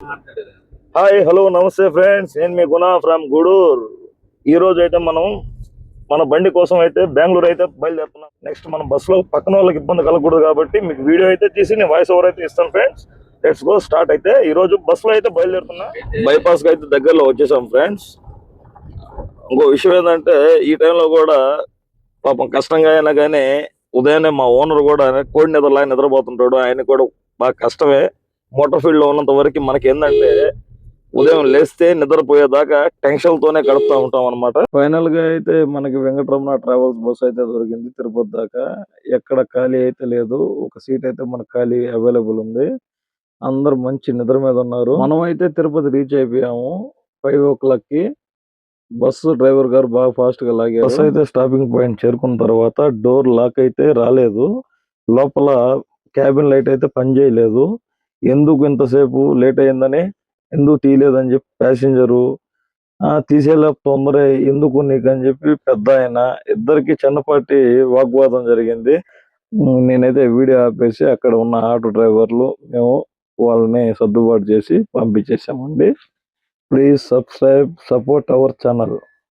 Hi hello నమస్తే friends, నేను మీ గుణ from Gudur. ఈ రోజు అయితే మనం మన బండి కోసం అయితే బెంగళూరు అయితే బయలుదేరుతున్నాం. నెక్స్ట్ మనం బస్సులో పక్కన వాళ్ళకి ఇబ్బంది కలగకూడదు కాబట్టి మీకు వీడియో అయితే తీసి నేను వాయిస్ ఓవర్ అయితే ఇస్తాను ఫ్రెండ్స్. Let's go start. అయితే ఈ రోజు బస్సులో అయితే బయలుదేరుతున్నా. బైపాస్ కి అయితే దగ్గరలో వచ్చేసాం ఫ్రెండ్స్. ఇంకో విషయం ఏంటంటే ఈ టైంలో కూడా పాపం కష్టంగా అయినా కానీ ఉదయాన్నే మా ఓనర్ కూడా కోడి నిద్రలా నిద్రపోతుంటాడు. ఆయన కూడా బాగా కష్టమే. మోటార్ ఫీల్డ్ లో ఉన్నంత వరకు మనకి ఏంటంటే ఉదయం లేస్తే నిద్రపోయేదాకా టెన్షన్ తోనే గడుపుతా ఉంటాం అనమాట. ఫైనల్ గా అయితే మనకి వెంకటరమణ ట్రావెల్స్ బస్ అయితే దొరికింది తిరుపతి దాకా. ఎక్కడ ఖాళీ అయితే లేదు, ఒక సీట్ అయితే మనకు ఖాళీ అవైలబుల్ ఉంది. అందరు మంచి నిద్ర మీద ఉన్నారు. మనం అయితే తిరుపతి రీచ్ అయిపోయాము 5 o'clock కి. బస్సు డ్రైవర్ గారు బాగా ఫాస్ట్ గా లాగారు. బస్ అయితే స్టాపింగ్ పాయింట్ చేరుకున్న తర్వాత డోర్ లాక్ అయితే రాలేదు. లోపల క్యాబిన్ లైట్ అయితే పని చేయలేదు. ఎందుకు ఇంతసేపు లేట్ అయిందని, ఎందుకు తీయలేదని చెప్పి ప్యాసింజరు తీసేలా తొందర ఎందుకు నీకని చెప్పి పెద్ద ఆయన ఇద్దరికి చిన్నపాటి వాగ్వాదం జరిగింది. నేనైతే వీడియో ఆపేసి అక్కడ ఉన్న ఆటో డ్రైవర్లు మేము వాళ్ళని సర్దుబాటు చేసి పంపించేసామండి. Please subscribe, support our channel.